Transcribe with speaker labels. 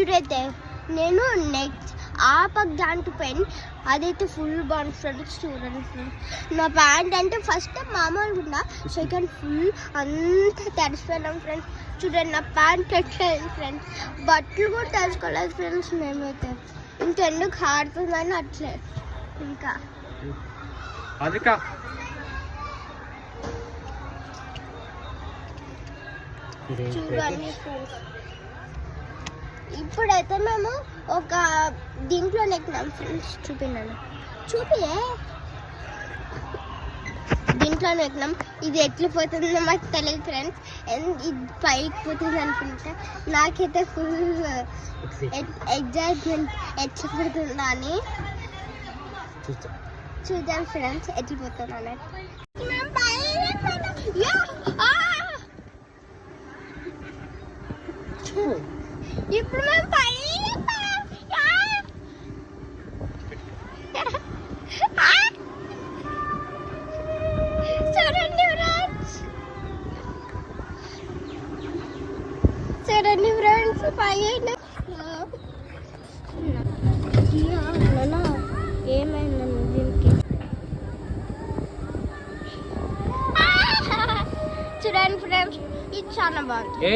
Speaker 1: ఇదైతే నేను నెక్స్ట్ ఆ పక్క దాంట్లో పెన్ అదైతే ఫుల్ బాగుంది ఫ్రెండ్స్. చూడండి ఫ్రెండ్స్, నా ప్యాంట్ అంటే ఫస్ట్ మామూలుగా ఉందా, సెకండ్ ఫుల్ అంతా తడిసిపోయినాం ఫ్రెండ్స్. చూడండి నా ప్యాంట్ ఎట్లేదు ఫ్రెండ్స్. బట్టలు కూడా తడుచుకోలేదు ఫ్రెండ్స్. మేమైతే ఇంకెందుకు ఆడుతుందని అట్లే ఇంకా చూడండి ఫ్రెండ్స్. ఇప్పుడైతే మేము ఒక దీంట్లో ఎక్కినాం ఫ్రెండ్స్. చూపినాను దీంట్లోనే ఎక్కినాం. ఇది ఎట్లా పోతుందో మాకు తెలియదు ఫ్రెండ్స్. ఇది పైకి పోతుంది అనుకుంటా. నాకైతే ఫుల్ ఎగ్జైట్మెంట్ ఎట్లా పోతుందా అని చూద్దాం ఫ్రెండ్స్ ఎట్లా పోతుందా అని. ఇప్పుడు మేము చూడండి ఫ్రెండ్స్ పైన ఏమైందండి దీనికి. చూడండి ఫ్రెండ్స్ ఇది చాలా బాగుంది.